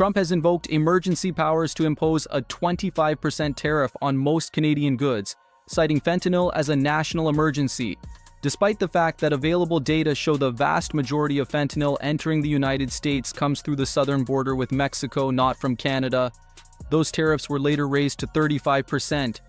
Trump has invoked emergency powers to impose a 25% tariff on most Canadian goods, citing fentanyl as a national emergency. Despite the fact that available data show the vast majority of fentanyl entering the United States comes through the southern border with Mexico, not from Canada, those tariffs were later raised to 35%.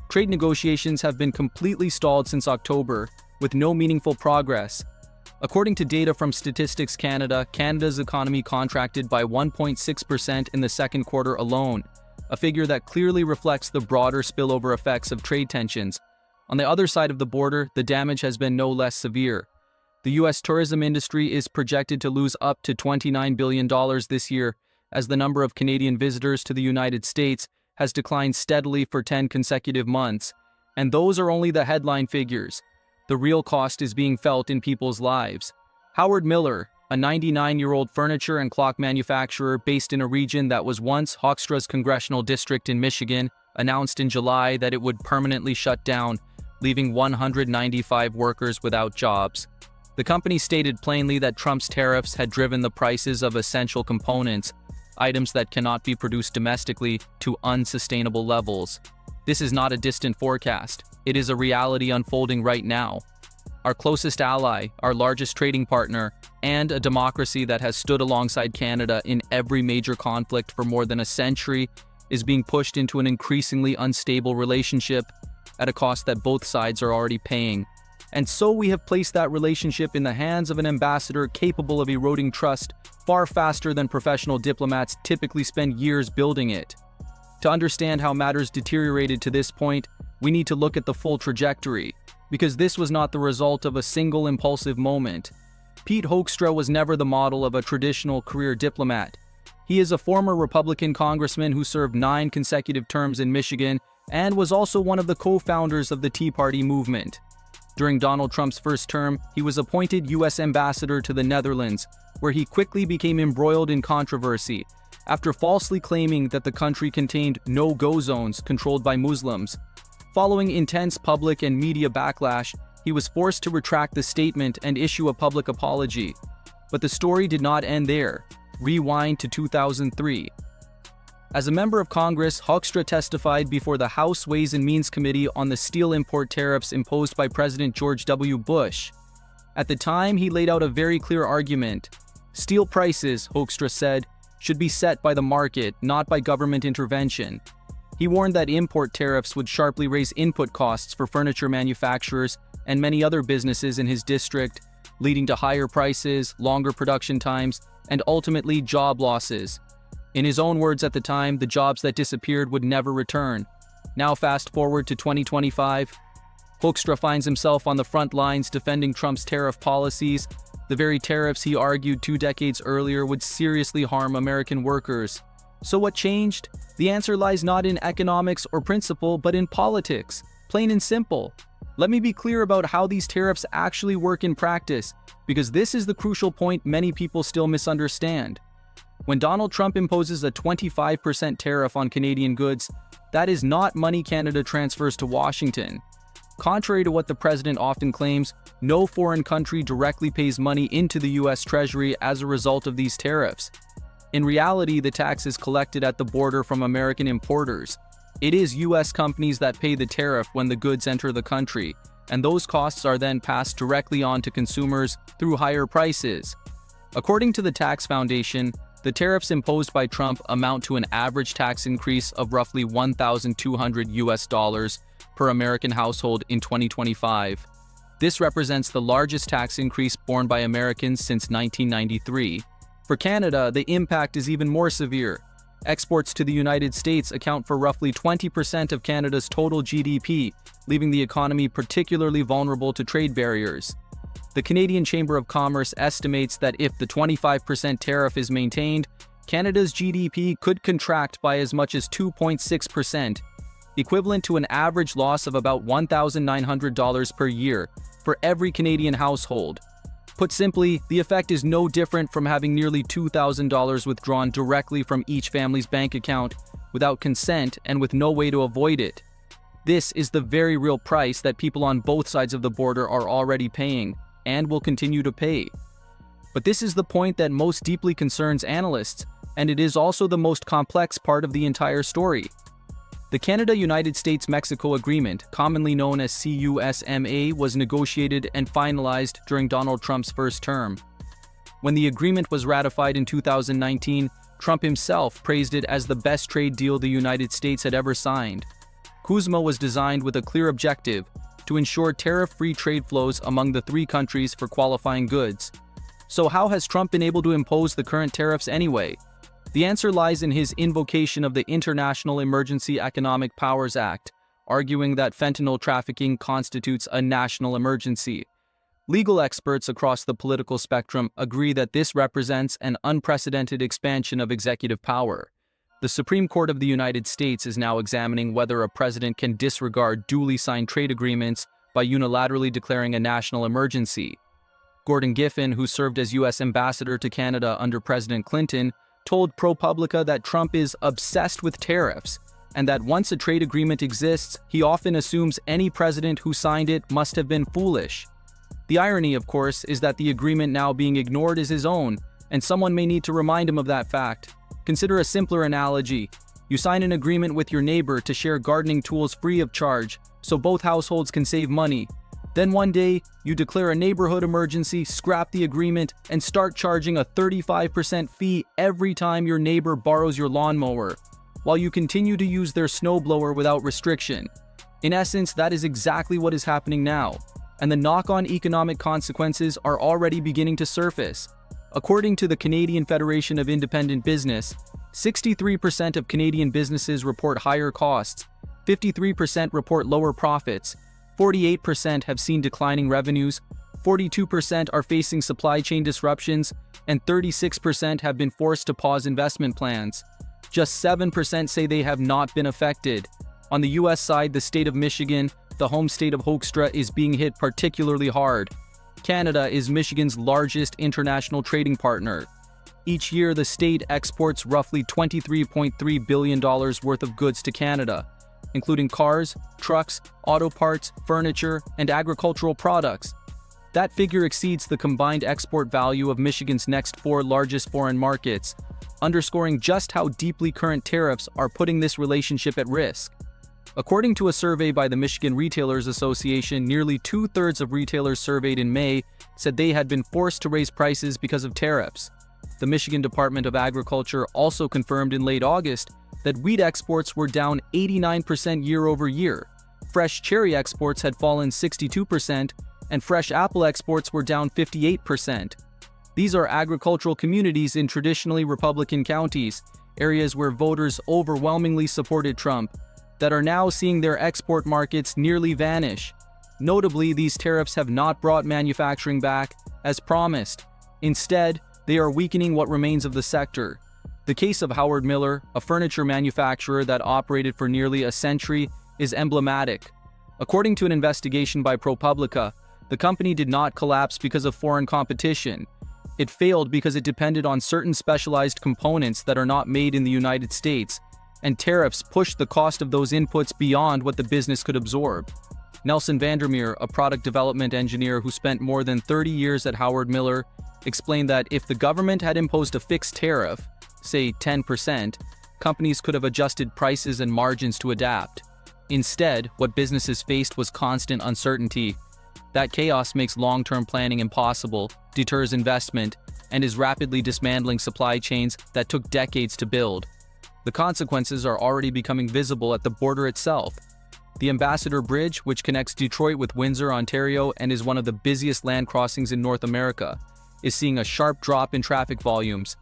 Trade negotiations have been completely stalled since October, with no meaningful progress. According to data from Statistics Canada, Canada's economy contracted by 1.6% in the second quarter alone, a figure that clearly reflects the broader spillover effects of trade tensions. On the other side of the border, the damage has been no less severe. The U.S. tourism industry is projected to lose up to $29 billion this year, as the number of Canadian visitors to the United States has declined steadily for 10 consecutive months. And those are only the headline figures. The real cost is being felt in people's lives. Howard Miller, a 99-year-old furniture and clock manufacturer based in a region that was once Hofstra's congressional district in Michigan, announced in July that it would permanently shut down, leaving 195 workers without jobs. The company stated plainly that Trump's tariffs had driven the prices of essential components, items that cannot be produced domestically, to unsustainable levels. This is not a distant forecast. It is a reality unfolding right now. Our closest ally, our largest trading partner, and a democracy that has stood alongside Canada in every major conflict for more than a century, is being pushed into an increasingly unstable relationship at a cost that both sides are already paying. And so we have placed that relationship in the hands of an ambassador capable of eroding trust far faster than professional diplomats typically spend years building it. To understand how matters deteriorated to this point, we need to look at the full trajectory, because this was not the result of a single impulsive moment. Pete Hoekstra was never the model of a traditional career diplomat. He is a former Republican congressman who served 9 consecutive terms in Michigan and was also one of the co-founders of the Tea Party movement. During Donald Trump's first term, he was appointed U.S. ambassador to the Netherlands, where he quickly became embroiled in controversy after falsely claiming that the country contained no-go zones controlled by Muslims. Following intense public and media backlash, he was forced to retract the statement and issue a public apology. But the story did not end there. Rewind to 2003. As a member of Congress, Hoekstra testified before the House Ways and Means Committee on the steel import tariffs imposed by President George W. Bush. At the time, he laid out a very clear argument. Steel prices, Hoekstra said, should be set by the market, not by government intervention. He warned that import tariffs would sharply raise input costs for furniture manufacturers and many other businesses in his district, leading to higher prices, longer production times, and ultimately job losses. In his own words at the time, the jobs that disappeared would never return. Now fast forward to 2025. Hoekstra finds himself on the front lines defending Trump's tariff policies, the very tariffs he argued 2 decades earlier would seriously harm American workers. So what changed? The answer lies not in economics or principle, but in politics. Plain and simple. Let me be clear about how these tariffs actually work in practice, because this is the crucial point many people still misunderstand. When Donald Trump imposes a 25% tariff on Canadian goods, that is not money Canada transfers to Washington. Contrary to what the president often claims, no foreign country directly pays money into the U.S. Treasury as a result of these tariffs. In reality, the tax is collected at the border from American importers. It is U.S. companies that pay the tariff when the goods enter the country, and those costs are then passed directly on to consumers through higher prices. According to the Tax Foundation, the tariffs imposed by Trump amount to an average tax increase of roughly $1,200 per American household in 2025. This represents the largest tax increase borne by Americans since 1993. For Canada, the impact is even more severe. Exports to the United States account for roughly 20% of Canada's total GDP, leaving the economy particularly vulnerable to trade barriers. The Canadian Chamber of Commerce estimates that if the 25% tariff is maintained, Canada's GDP could contract by as much as 2.6%, equivalent to an average loss of about $1,900 per year for every Canadian household. Put simply, the effect is no different from having nearly $2,000 withdrawn directly from each family's bank account without consent and with no way to avoid it. This is the very real price that people on both sides of the border are already paying and will continue to pay. But this is the point that most deeply concerns analysts. and it is also the most complex part of the entire story. The Canada-United States-Mexico Agreement, commonly known as CUSMA, was negotiated and finalized during Donald Trump's first term. When the agreement was ratified in 2019, Trump himself praised it as the best trade deal the United States had ever signed. CUSMA was designed with a clear objective: to ensure tariff-free trade flows among the three countries for qualifying goods. So how has Trump been able to impose the current tariffs anyway? The answer lies in his invocation of the International Emergency Economic Powers Act, arguing that fentanyl trafficking constitutes a national emergency. Legal experts across the political spectrum agree that this represents an unprecedented expansion of executive power. The Supreme Court of the United States is now examining whether a president can disregard duly signed trade agreements by unilaterally declaring a national emergency. Gordon Giffen, who served as U.S. ambassador to Canada under President Clinton, told ProPublica that Trump is obsessed with tariffs, and that once a trade agreement exists, he often assumes any president who signed it must have been foolish. The irony, of course, is that the agreement now being ignored is his own, and someone may need to remind him of that fact. Consider a simpler analogy. You sign an agreement with your neighbor to share gardening tools free of charge, so both households can save money. Then one day, you declare a neighborhood emergency, scrap the agreement, and start charging a 35% fee every time your neighbor borrows your lawnmower, while you continue to use their snowblower without restriction. In essence, that is exactly what is happening now, and the knock-on economic consequences are already beginning to surface. According to the Canadian Federation of Independent Business, 63% of Canadian businesses report higher costs, 53% report lower profits, 48% have seen declining revenues, 42% are facing supply chain disruptions, and 36% have been forced to pause investment plans. Just 7% say they have not been affected. On the US side, the state of Michigan, the home state of Hoekstra, is being hit particularly hard. Canada is Michigan's largest international trading partner. Each year, the state exports roughly $23.3 billion worth of goods to Canada, including cars, trucks, auto parts, furniture, and agricultural products. That figure exceeds the combined export value of Michigan's next four largest foreign markets, underscoring just how deeply current tariffs are putting this relationship at risk. According to a survey by the Michigan Retailers Association, nearly two-thirds of retailers surveyed in May said they had been forced to raise prices because of tariffs. The Michigan Department of Agriculture also confirmed in late August that wheat exports were down 89% year-over-year. Fresh cherry exports had fallen 62%, and fresh apple exports were down 58%. These are agricultural communities in traditionally Republican counties, areas where voters overwhelmingly supported Trump, that are now seeing their export markets nearly vanish. Notably, these tariffs have not brought manufacturing back, as promised. Instead, they are weakening what remains of the sector. The case of Howard Miller, a furniture manufacturer that operated for nearly a century, is emblematic. According to an investigation by ProPublica, the company did not collapse because of foreign competition. It failed because it depended on certain specialized components that are not made in the United States, and tariffs pushed the cost of those inputs beyond what the business could absorb. Nelson Vandermeer, a product development engineer who spent more than 30 years at Howard Miller, explained that if the government had imposed a fixed tariff, say 10%, companies could have adjusted prices and margins to adapt. Instead, what businesses faced was constant uncertainty. That chaos makes long-term planning impossible, deters investment, and is rapidly dismantling supply chains that took decades to build. The consequences are already becoming visible at the border itself. The Ambassador Bridge, which connects Detroit with Windsor, Ontario, and is one of the busiest land crossings in North America, is seeing a sharp drop in traffic volumes.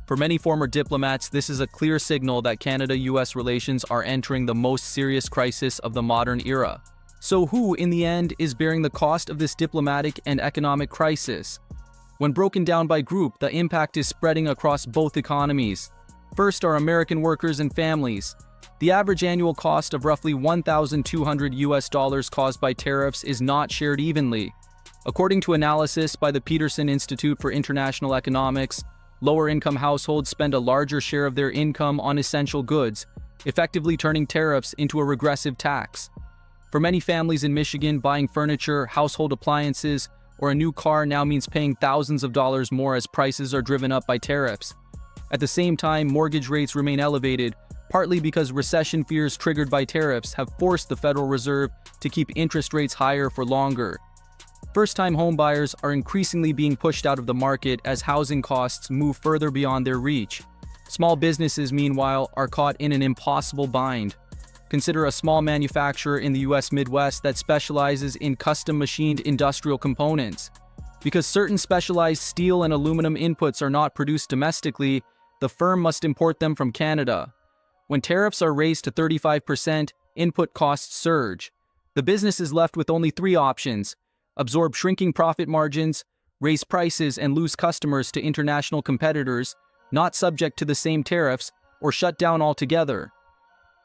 For many former diplomats, this is a clear signal that Canada-US relations are entering the most serious crisis of the modern era. So who, in the end, is bearing the cost of this diplomatic and economic crisis? When broken down by group, the impact is spreading across both economies. First are American workers and families. The average annual cost of roughly $1,200 caused by tariffs is not shared evenly. According to analysis by the Peterson Institute for International Economics, lower-income households spend a larger share of their income on essential goods, effectively turning tariffs into a regressive tax. For many families in Michigan, buying furniture, household appliances, or a new car now means paying thousands of dollars more as prices are driven up by tariffs. At the same time, mortgage rates remain elevated, partly because recession fears triggered by tariffs have forced the Federal Reserve to keep interest rates higher for longer. First-time homebuyers are increasingly being pushed out of the market as housing costs move further beyond their reach. Small businesses, meanwhile, are caught in an impossible bind. Consider a small manufacturer in the US Midwest that specializes in custom-machined industrial components. Because certain specialized steel and aluminum inputs are not produced domestically, the firm must import them from Canada. When tariffs are raised to 35%, input costs surge. The business is left with only three options: absorb shrinking profit margins, raise prices and lose customers to international competitors not subject to the same tariffs, or shut down altogether.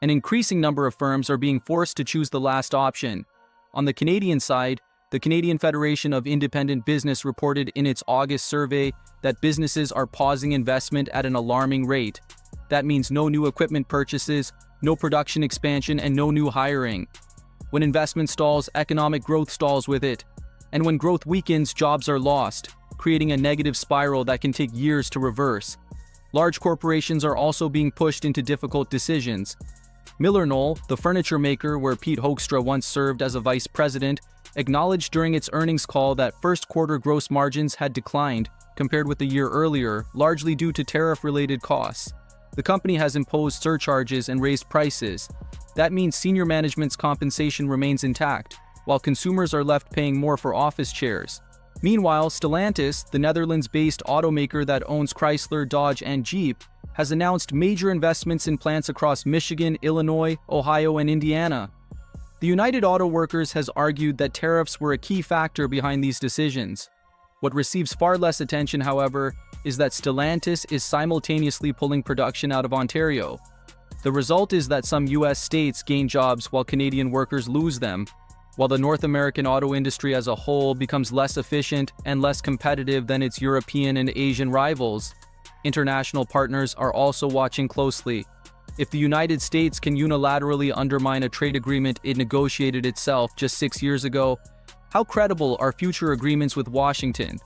An increasing number of firms are being forced to choose the last option. On the Canadian side, the Canadian Federation of Independent Business reported in its August survey that businesses are pausing investment at an alarming rate. That means no new equipment purchases, no production expansion, and no new hiring. When investment stalls, economic growth stalls with it. And when growth weakens, jobs are lost, creating a negative spiral that can take years to reverse. Large corporations are also being pushed into difficult decisions. MillerKnoll, the furniture maker where Pete Hoekstra once served as a vice president, acknowledged during its earnings call that first-quarter gross margins had declined compared with the year earlier, largely due to tariff-related costs. The company has imposed surcharges and raised prices. That means senior management's compensation remains intact, while consumers are left paying more for office chairs. Meanwhile, Stellantis, the Netherlands-based automaker that owns Chrysler, Dodge, and Jeep, has announced major investments in plants across Michigan, Illinois, Ohio, and Indiana. The United Auto Workers has argued that tariffs were a key factor behind these decisions. What receives far less attention, however, is that Stellantis is simultaneously pulling production out of Ontario. The result is that some U.S. states gain jobs while Canadian workers lose them, while the North American auto industry as a whole becomes less efficient and less competitive than its European and Asian rivals. International partners are also watching closely. If the United States can unilaterally undermine a trade agreement it negotiated itself just 6 years ago, how credible are future agreements with Washington?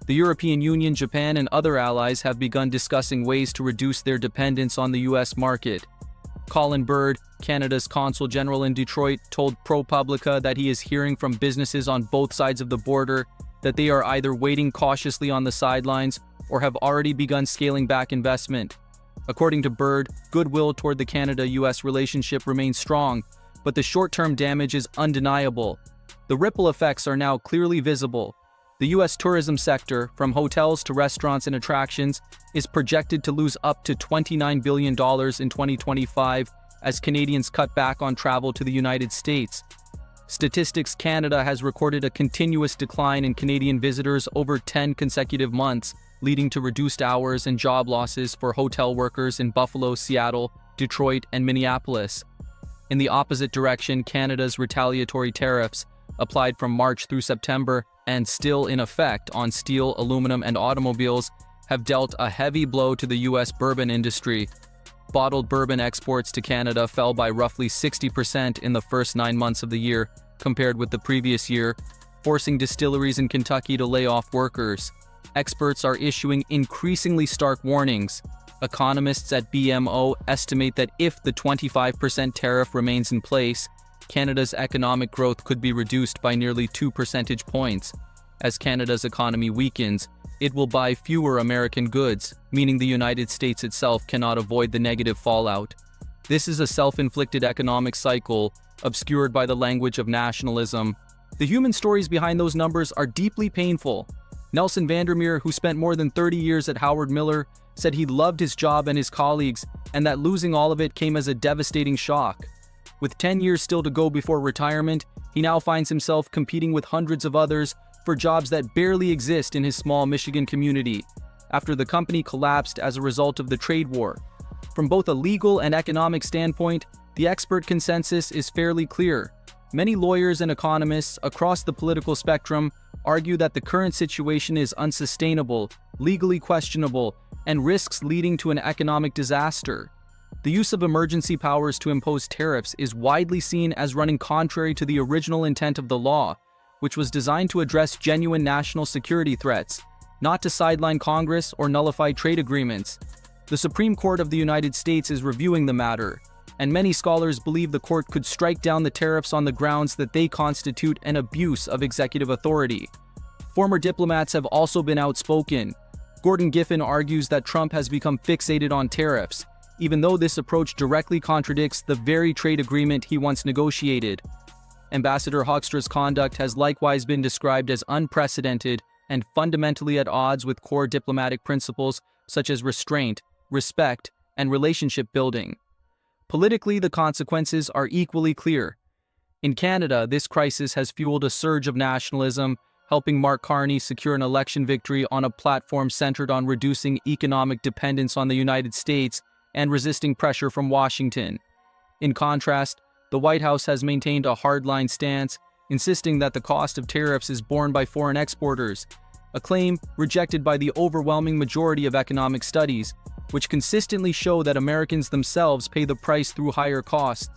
The European Union, Japan, and other allies have begun discussing ways to reduce their dependence on the U.S. market. Colin Bird, Canada's Consul General in Detroit, told ProPublica that he is hearing from businesses on both sides of the border that they are either waiting cautiously on the sidelines or have already begun scaling back investment. According to Bird, goodwill toward the Canada-US relationship remains strong, but the short-term damage is undeniable. The ripple effects are now clearly visible. The U.S. tourism sector, from hotels to restaurants and attractions, is projected to lose up to $29 billion in 2025 as Canadians cut back on travel to the United States. Statistics Canada has recorded a continuous decline in Canadian visitors over 10 consecutive months, leading to reduced hours and job losses for hotel workers in Buffalo, Seattle, Detroit, and Minneapolis. In the opposite direction, Canada's retaliatory tariffs, applied from March through September and still in effect on steel, aluminum, and automobiles, have dealt a heavy blow to the U.S. bourbon industry. Bottled bourbon exports to Canada fell by roughly 60% in the first 9 months of the year, compared with the previous year, forcing distilleries in Kentucky to lay off workers. Experts are issuing increasingly stark warnings. Economists at BMO estimate that if the 25% tariff remains in place, Canada's economic growth could be reduced by nearly 2 percentage points. As Canada's economy weakens, it will buy fewer American goods, meaning the United States itself cannot avoid the negative fallout. This is a self-inflicted economic cycle, obscured by the language of nationalism. The human stories behind those numbers are deeply painful. Nelson Vandermeer, who spent more than 30 years at Howard Miller, said he loved his job and his colleagues, and that losing all of it came as a devastating shock. With 10 years still to go before retirement, he now finds himself competing with hundreds of others for jobs that barely exist in his small Michigan community, after the company collapsed as a result of the trade war. From both a legal and economic standpoint, the expert consensus is fairly clear. Many lawyers and economists across the political spectrum argue that the current situation is unsustainable, legally questionable, and risks leading to an economic disaster. The use of emergency powers to impose tariffs is widely seen as running contrary to the original intent of the law, which was designed to address genuine national security threats. not to sideline Congress or nullify trade agreements. The Supreme Court of the United States is reviewing the matter, and many scholars believe the court could strike down the tariffs on the grounds that they constitute an abuse of executive authority. Former diplomats have also been outspoken. Gordon Giffen argues that Trump has become fixated on tariffs, even though this approach directly contradicts the very trade agreement he once negotiated. Ambassador Hoekstra's conduct has likewise been described as unprecedented and fundamentally at odds with core diplomatic principles such as restraint, respect, and relationship building. Politically, the consequences are equally clear. In Canada, this crisis has fueled a surge of nationalism, helping Mark Carney secure an election victory on a platform centered on reducing economic dependence on the United States and resisting pressure from Washington. In contrast, the White House has maintained a hardline stance, insisting that the cost of tariffs is borne by foreign exporters, a claim rejected by the overwhelming majority of economic studies, which consistently show that Americans themselves pay the price through higher costs.